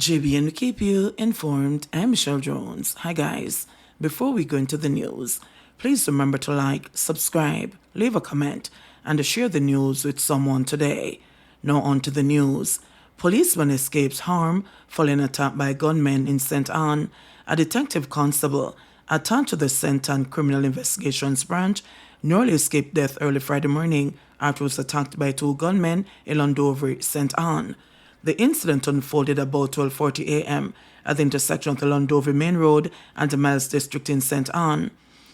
JBNN will keep you informed. I'm Michelle Jones. Hi guys. Before we go into the news, please remember to like, subscribe, leave a comment, and to share the news with someone today. Now on to the news. Policeman escapes harm following attack by gunmen in St. Anne. A detective constable attached to the St. Anne Criminal Investigations Branch nearly escaped death early Friday morning after he was attacked by two gunmen in Londover, St. Anne. The incident unfolded about 12:40 a.m. at the intersection of the Londover Main Road and the Miles District in St. Anne.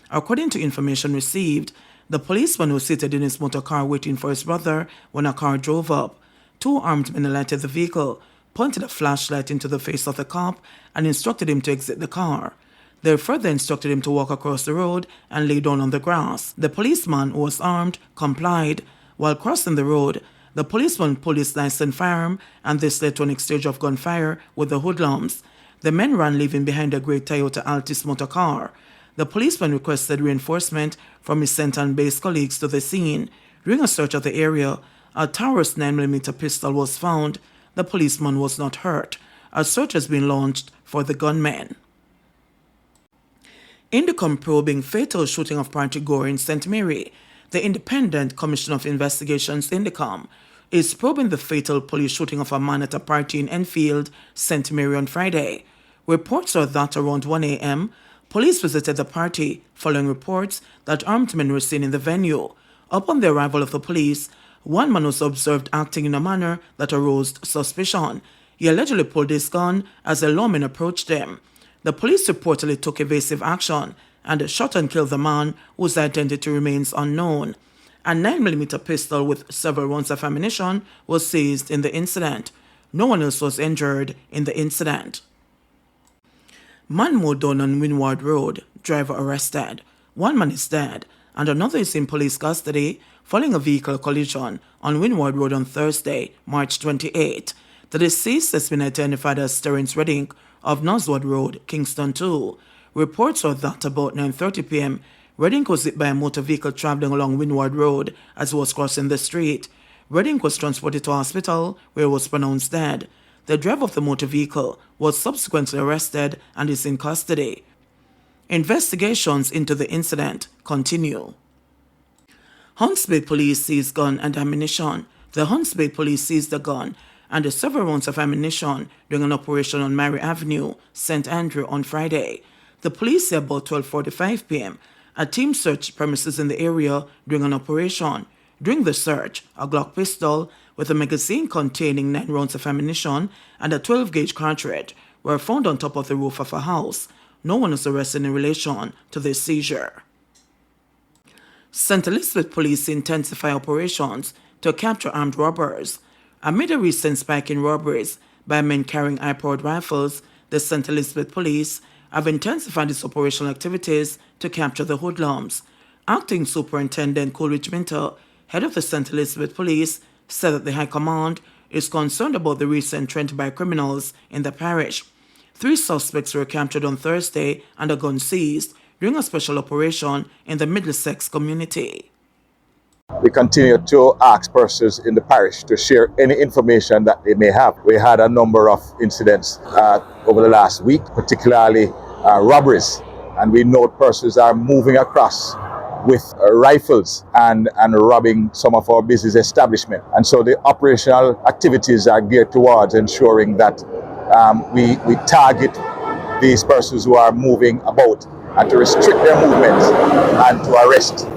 According to information received, the policeman was seated in his motor car waiting for his brother when a car drove up. Two armed men alighted the vehicle, pointed a flashlight into the face of the cop, and instructed him to exit the car. They further instructed him to walk across the road and lay down on the grass. The policeman, who was armed, complied. While crossing the road, the policeman pulled his licensed firearm, and this led to an exchange of gunfire with the hoodlums. The men ran, leaving behind a grey Toyota Altis motor car. The policeman requested reinforcement from his St. Anne-based colleagues to the scene. During a search of the area, a Taurus 9mm pistol was found. The policeman was not hurt. A search has been launched for the gunman. Indicom probing fatal shooting of partygoer in St. Mary. The Independent Commission of Investigations, Indicom, is probing the fatal police shooting of a man at a party in Enfield, St. Mary on Friday. Reports are that around 1 a.m., police visited the party following reports that armed men were seen in the venue. Upon the arrival of the police, one man was observed acting in a manner that aroused suspicion. He allegedly pulled his gun as a lawman approached him. The police reportedly took evasive action and shot and killed the man, whose identity remains unknown. A 9mm pistol with several rounds of ammunition was seized in the incident. No one else was injured in the incident. Man mowed down on Winward Road, driver arrested. One man is dead, and another is in police custody following a vehicle collision on Winward Road on Thursday, March 28. The deceased has been identified as Terence Redding of Noswood Road, Kingston 2. Reports are that about 9:30 p.m., Redding was hit by a motor vehicle traveling along Winward Road as he was crossing the street. Redding was transported to hospital, where he was pronounced dead. The driver of the motor vehicle was subsequently arrested and is in custody. Investigations into the incident continue. Hunts Bay Police seized gun and ammunition. The Hunts Bay Police seized the gun and several rounds of ammunition during an operation on Mary Avenue, St. Andrew on Friday. The police say about 12:45 p.m., a team searched premises in the area during an operation. During the search, a Glock pistol with a magazine containing 9 rounds of ammunition and a 12-gauge cartridge were found on top of the roof of a house. No one was arrested in relation to this seizure. St. Elizabeth Police intensify operations to capture armed robbers. Amid a recent spike in robberies by men carrying high-powered rifles, the St. Elizabeth Police have intensified its operational activities to capture the hoodlums. Acting Superintendent Coleridge Minter, head of the St. Elizabeth Police, said that the High Command is concerned about the recent trend by criminals in the parish. 3 suspects were captured on Thursday and a gun seized during a special operation in the Middlesex community. We continue to ask persons in the parish to share any information that they may have. We had a number of incidents over the last week, particularly robberies, and we note persons are moving across with rifles and robbing some of our business establishment. And so the operational activities are geared towards ensuring that we target these persons who are moving about and to restrict their movements and to arrest.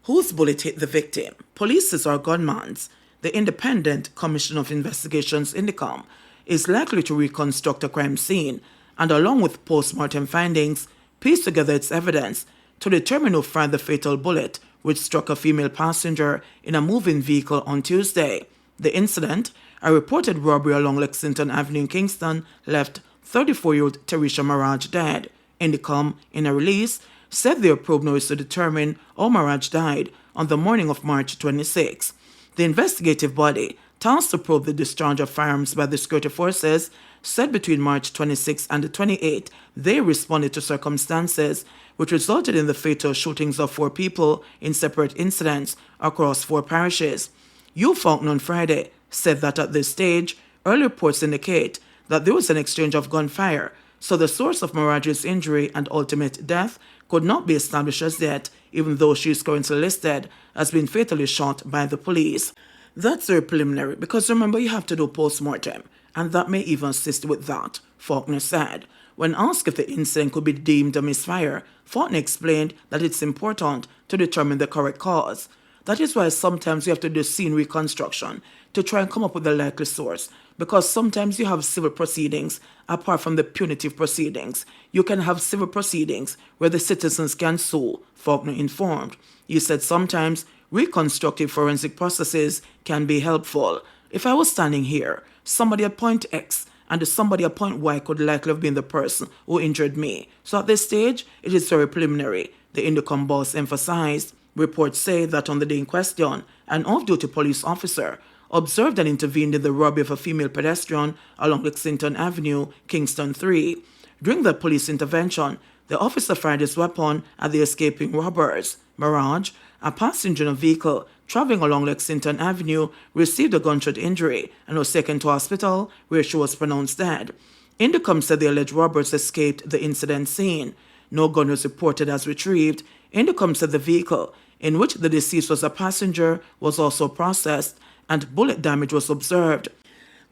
Whose bullet hit the victim? Police's or gunman's? The Independent Commission of Investigations, Indicom, is likely to reconstruct a crime scene and, along with post-mortem findings, piece together its evidence to determine who fired the fatal bullet which struck a female passenger in a moving vehicle on Tuesday. The incident, a reported robbery along Lexington Avenue in Kingston, left 34-year-old Teresha Maraj dead. Indicom, in a release, said their probe now is to determine how Maraj died on the morning of March 26. The investigative body, tasked to probe the discharge of firearms by the security forces, said between March 26 and the 28th, they responded to circumstances which resulted in the fatal shootings of 4 people in separate incidents across 4 parishes. Hugh Faulkner on Friday said that at this stage, early reports indicate that there was an exchange of gunfire, so the source of Maraji's injury and ultimate death could not be established as yet, even though she is currently listed as being fatally shot by the police. That's very preliminary, because remember, you have to do post-mortem, and that may even assist with that, Faulkner said. When asked if the incident could be deemed a misfire, Faulkner explained that it's important to determine the correct cause. That is why sometimes you have to do scene reconstruction to try and come up with the likely source, because sometimes you have civil proceedings apart from the punitive proceedings. You can have civil proceedings where the citizens can sue, Faulkner informed. He said sometimes reconstructive forensic processes can be helpful. If I was standing here, somebody at point X and somebody at point Y could likely have been the person who injured me. So at this stage, it is very preliminary, the Indicom boss emphasized. Reports say that on the day in question, an off-duty police officer observed and intervened in the robbery of a female pedestrian along Lexington Avenue, Kingston 3. During the police intervention, the officer fired his weapon at the escaping robbers. Mirage, a passenger in a vehicle traveling along Lexington Avenue, received a gunshot injury and was taken to hospital, where she was pronounced dead. Indicom said the alleged robbers escaped the incident scene. No gun was reported as retrieved. Indicom said the vehicle, in which the deceased was a passenger, was also processed, and bullet damage was observed.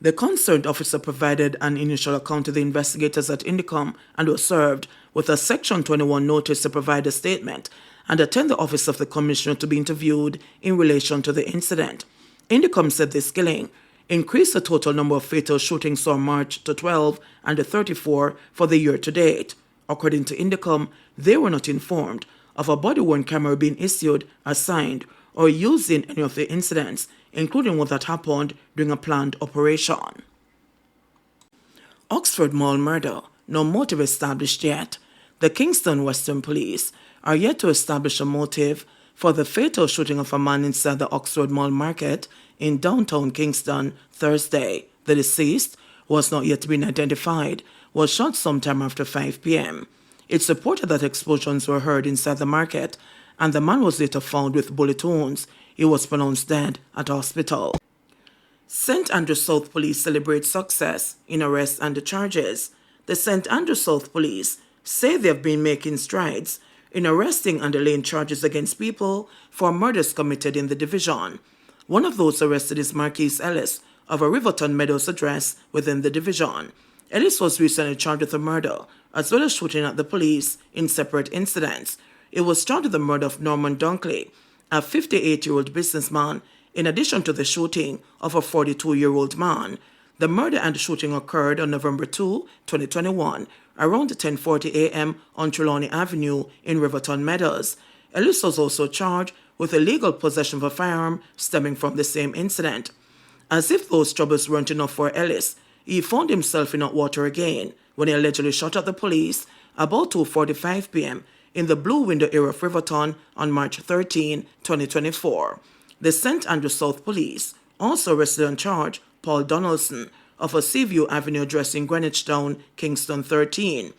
The concerned officer provided an initial account to the investigators at Indicom and was served with a Section 21 notice to provide a statement and attend the office of the commissioner to be interviewed in relation to the incident. Indicom said this killing increased the total number of fatal shootings from March to 12 and to 34 for the year to date. According to Indicom, they were not informed of a body-worn camera being issued, assigned, or used in any of the incidents, including one that happened during a planned operation. Oxford Mall murder, no motive established yet. The Kingston Western Police are yet to establish a motive for the fatal shooting of a man inside the Oxford Mall Market in downtown Kingston Thursday. The deceased, who has not yet been identified, was shot sometime after 5 p.m. It's reported that explosions were heard inside the market, and the man was later found with bullet wounds. He was pronounced dead at hospital. St. Andrew South Police celebrate success in arrests and charges. The St. Andrew South Police say they have been making strides in arresting and laying charges against people for murders committed in the division. One of those arrested is Marquise Ellis of a Riverton Meadows address within the division. Ellis was recently charged with a murder as well as shooting at the police in separate incidents. It was charged with the murder of Norman Dunkley, a 58-year-old businessman, in addition to the shooting of a 42-year-old man. The murder and shooting occurred on November 2, 2021, around 10:40 a.m. on Trelawney Avenue in Riverton Meadows. Ellis was also charged with illegal possession of a firearm stemming from the same incident. As if those troubles weren't enough for Ellis, he found himself in hot water again when he allegedly shot at the police about 2:45 p.m. in the Blue Window area of Riverton on March 13, 2024. The St. Andrew South Police also arrested and charged Paul Donaldson of a Seaview Avenue address in Greenwich Town, Kingston 13.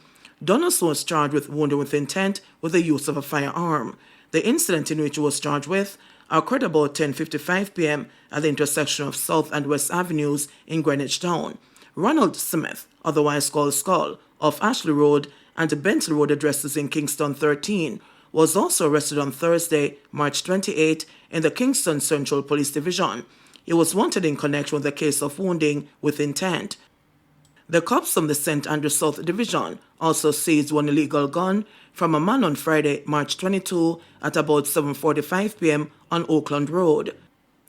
Donaldson was charged with wounding with intent with the use of a firearm. The incident in which he was charged with occurred about 10:55 p.m. at the intersection of South and West Avenues in Greenwich Town. Ronald Smith, otherwise called Skull, of Ashley Road and Bentley Road addresses in Kingston 13, was also arrested on Thursday, March 28, in the Kingston Central Police Division. He was wanted in connection with a case of wounding with intent. The cops from the St. Andrew South Division also seized one illegal gun from a man on Friday, March 22, at about 7:45 p.m. on Oakland Road.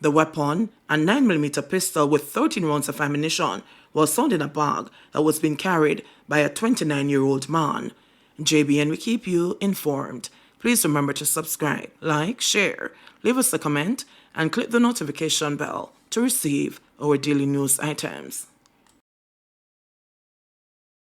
The weapon, a 9mm pistol with 13 rounds of ammunition, was found in a bag that was being carried by a 29-year-old man. JBNN will keep you informed. Please remember to subscribe, like, share, leave us a comment, and click the notification bell to receive our daily news items.